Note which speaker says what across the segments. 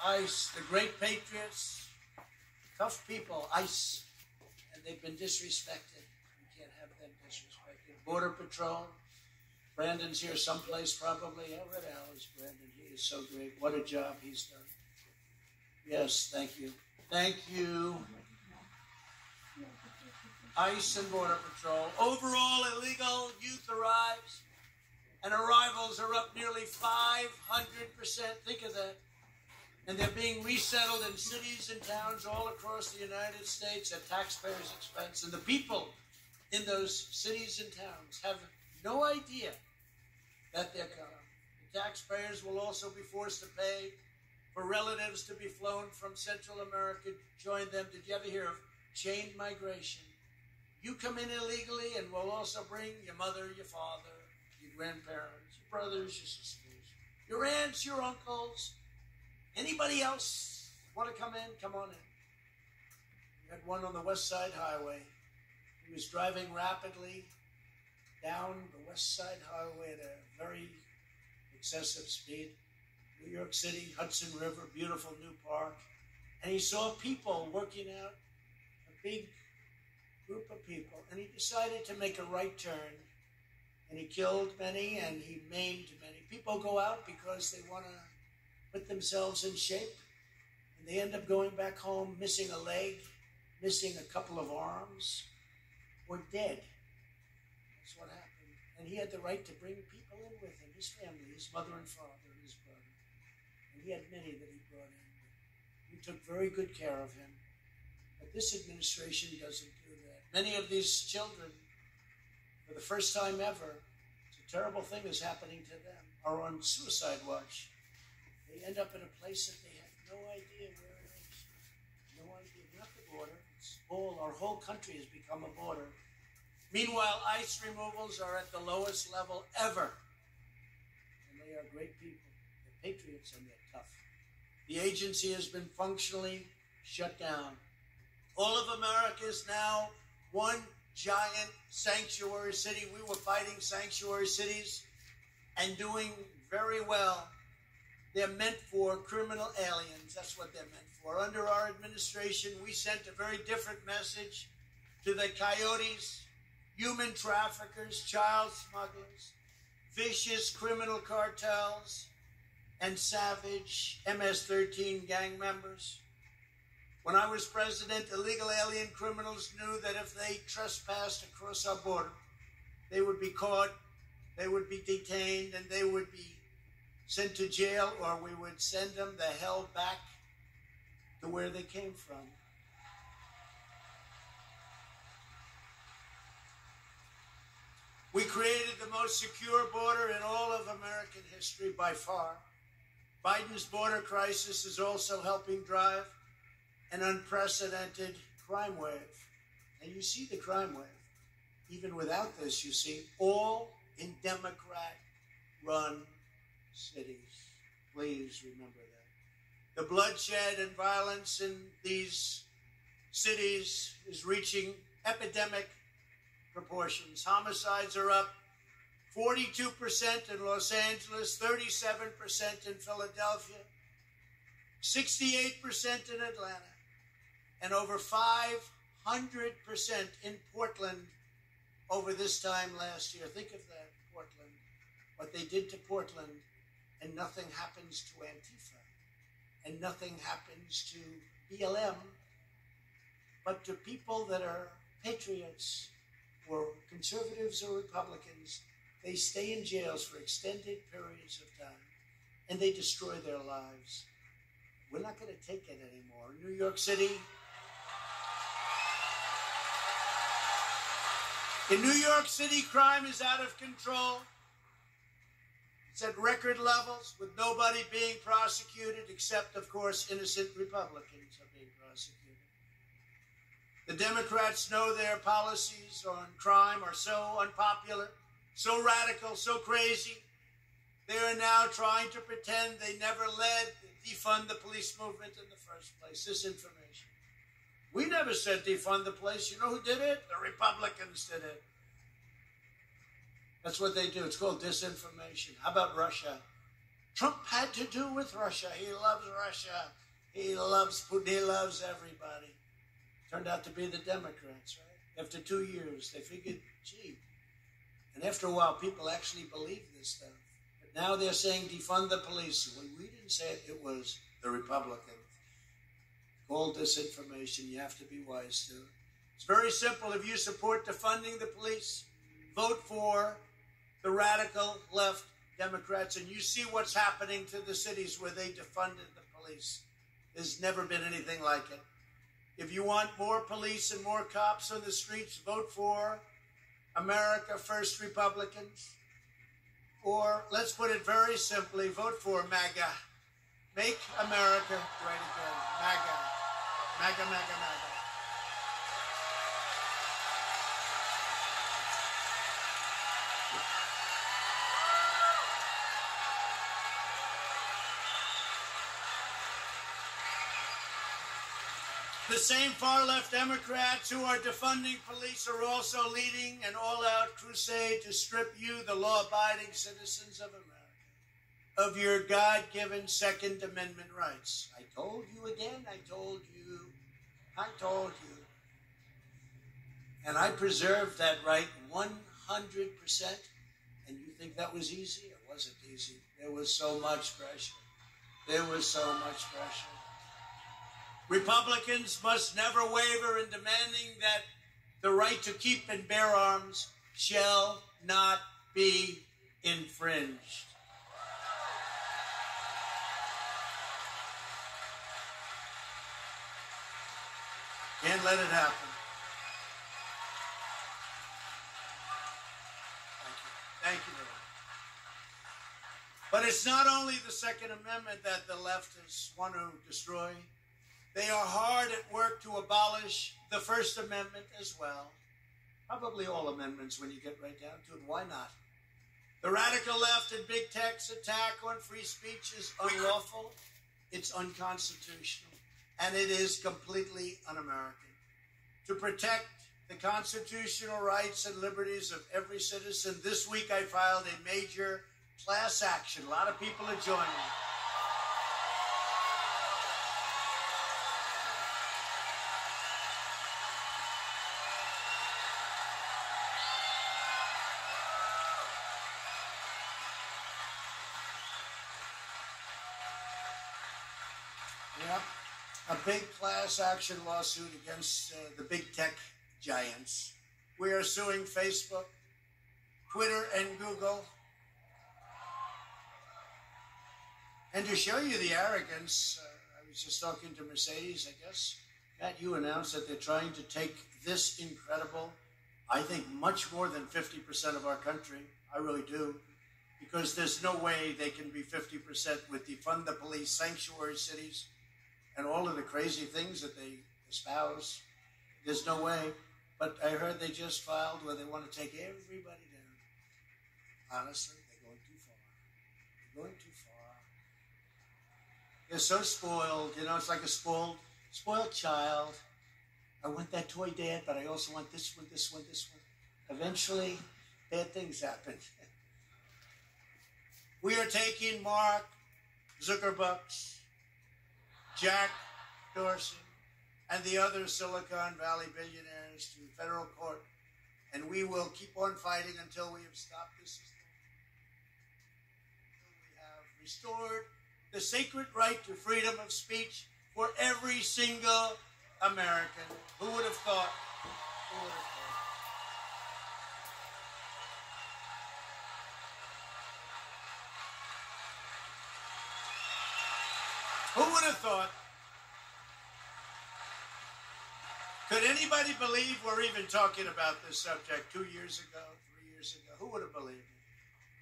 Speaker 1: ICE, the great patriots, tough people, ICE, and they've been disrespected. We can't have them disrespected. Border Patrol, Brandon's here someplace probably. Yeah, where the hell is Brandon? He is so great. What a job he's done. Yes, thank you. Thank you. ICE and Border Patrol. Overall, illegal youth arrives, and arrivals are up nearly 500%. Think of that. And they're being resettled in cities and towns all across the United States at taxpayers' expense. And the people in those cities and towns have no idea that they're coming. The taxpayers will also be forced to pay for relatives to be flown from Central America to join them. Did you ever hear of chain migration? You come in illegally and we'll also bring your mother, your father, your grandparents, your brothers, your sisters, your aunts, your uncles. Anybody else want to come in? Come on in. We had one on the West Side Highway. He was driving rapidly down the West Side Highway at a very excessive speed. New York City, Hudson River, beautiful new park. And he saw people working out, a big group of people, and he decided to make a right turn. And he killed many and he maimed many. People go out because they want to put themselves in shape, and they end up going back home missing a leg, missing a couple of arms, or dead. That's what happened. And he had the right to bring people in with him, his family, his mother and father, and his brother. And he had many that he brought in. We took very good care of him. But this administration doesn't do that. Many of these children, for the first time ever, it's a terrible thing is happening to them, are on suicide watch. They end up in a place that they have no idea where it is. No idea. Not the border. It's all, our whole country has become a border. Meanwhile, ICE removals are at the lowest level ever. And they are great people. They're patriots and they're tough. The agency has been functionally shut down. All of America is now one giant sanctuary city. We were fighting sanctuary cities and doing very well. They're meant for criminal aliens. That's what they're meant for. Under our administration, we sent a very different message to the coyotes, human traffickers, child smugglers, vicious criminal cartels, and savage MS-13 gang members. When I was president, illegal alien criminals knew that if they trespassed across our border, they would be caught, they would be detained, and they would be sent to jail, or we would send them the hell back to where they came from. We created the most secure border in all of American history by far. Biden's border crisis is also helping drive an unprecedented crime wave. And you see the crime wave. Even without this, you see all in Democrat-run cities. Please remember that. The bloodshed and violence in these cities is reaching epidemic proportions. Homicides are up 42% in Los Angeles, 37% in Philadelphia, 68% in Atlanta, and over 500% in Portland over this time last year. Think of that, Portland. What they did to Portland, and nothing happens to Antifa, and nothing happens to BLM, but to people that are patriots or conservatives or Republicans. They stay in jails for extended periods of time, and they destroy their lives. We're not going to take it anymore. New York City. In New York City, crime is out of control. It's at record levels, with nobody being prosecuted, except, of course, innocent Republicans are being prosecuted. The Democrats know their policies on crime are so unpopular, so radical, so crazy. They are now trying to pretend they never led the defund the police movement in the first place. This information. We never said defund the police. You know who did it? The Republicans did it. That's what they do. It's called disinformation. How about Russia? Trump had to do with Russia. He loves Russia. He loves Putin. He loves everybody. Turned out to be the Democrats, right? After 2 years, they figured, gee. And after a while, people actually believed this stuff. But now they're saying defund the police. Well, we didn't say it. It was the Republicans. All disinformation. You have to be wise to it. It's very simple. If you support defunding the police, vote for the radical left Democrats, and you see what's happening to the cities where they defunded the police. There's never been anything like it. If you want more police and more cops on the streets, vote for America First Republicans. Or, let's put it very simply, vote for MAGA. Make America great again. MAGA. MAGA, MAGA, MAGA. The same far-left Democrats who are defunding police are also leading an all-out crusade to strip you, the law-abiding citizens of America, of your God-given Second Amendment rights. I told you again, I told you, I told you. And I preserved that right 100%. And you think that was easy? It wasn't easy. There was so much pressure. There was so much pressure. Republicans must never waver in demanding that the right to keep and bear arms shall not be infringed. Can't let it happen. Thank you very much. But it's not only the Second Amendment that the leftists want to destroy. They are hard at work to abolish the First Amendment as well. Probably all amendments when you get right down to it. Why not? The radical left and big tech's attack on free speech is unlawful, it's unconstitutional, and it is completely un-American. To protect the constitutional rights and liberties of every citizen, this week I filed a major class action. A lot of people are joining me. A big class action lawsuit against the big tech giants. We are suing Facebook, Twitter, and Google. And to show you the arrogance, I was just talking to Mercedes, I guess. Matt, you announced that they're trying to take this incredible, I think much more than 50% of our country. I really do. Because there's no way they can be 50% with defund the police, sanctuary cities, and all of the crazy things that they espouse. There's no way. But I heard they just filed where they want to take everybody down. Honestly, they're going too far. They're going too far. They're so spoiled. You know, it's like a spoiled child. I want that toy, Dad, but I also want this one, this one, this one. Eventually, bad things happen. We are taking Mark Zuckerberg's, Jack Dorsey, and the other Silicon Valley billionaires to federal court, and we will keep on fighting until we have stopped this system. Until we have restored the sacred right to freedom of speech for every single American. Who would have thought? Who would have thought? Who would have thought? Could anybody believe we're even talking about this subject 2 years ago, 3 years ago? Who would have believed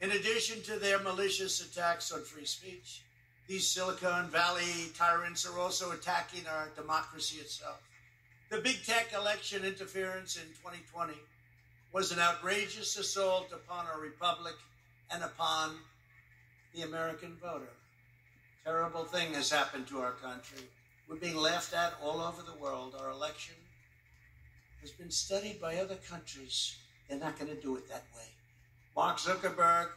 Speaker 1: it? In addition to their malicious attacks on free speech, these Silicon Valley tyrants are also attacking our democracy itself. The big tech election interference in 2020 was an outrageous assault upon our republic and upon the American voter. Terrible thing has happened to our country. We're being laughed at all over the world. Our election has been studied by other countries. They're not going to do it that way. Mark Zuckerberg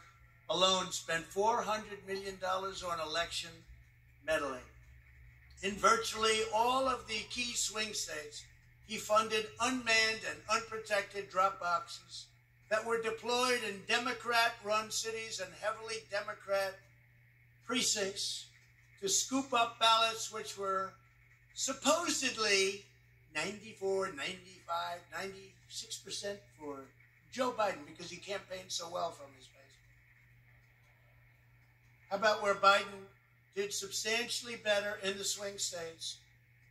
Speaker 1: alone spent $400 million on election meddling. In virtually all of the key swing states, he funded unmanned and unprotected drop boxes that were deployed in Democrat-run cities and heavily Democrat precincts to scoop up ballots which were supposedly 94, 95, 96% for Joe Biden because he campaigned so well from his base. How about where Biden did substantially better in the swing states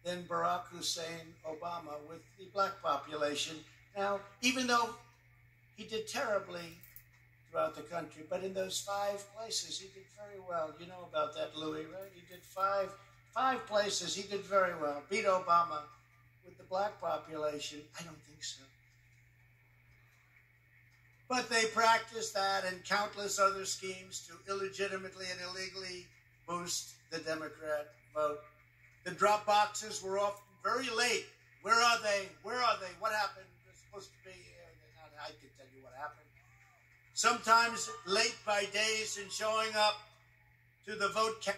Speaker 1: than Barack Hussein Obama with the black population? Now, even though he did terribly throughout the country, but in those 5 places, he did very well. You know about that, Louis, right? He did five places. He did very well. Beat Obama with the black population. I don't think so. But they practiced that and countless other schemes to illegitimately and illegally boost the Democrat vote. The drop boxes were often very late. Where are they? Where are they? What happened? They're supposed to be here. I can tell you what happened. Sometimes late by days in showing up to the vote count.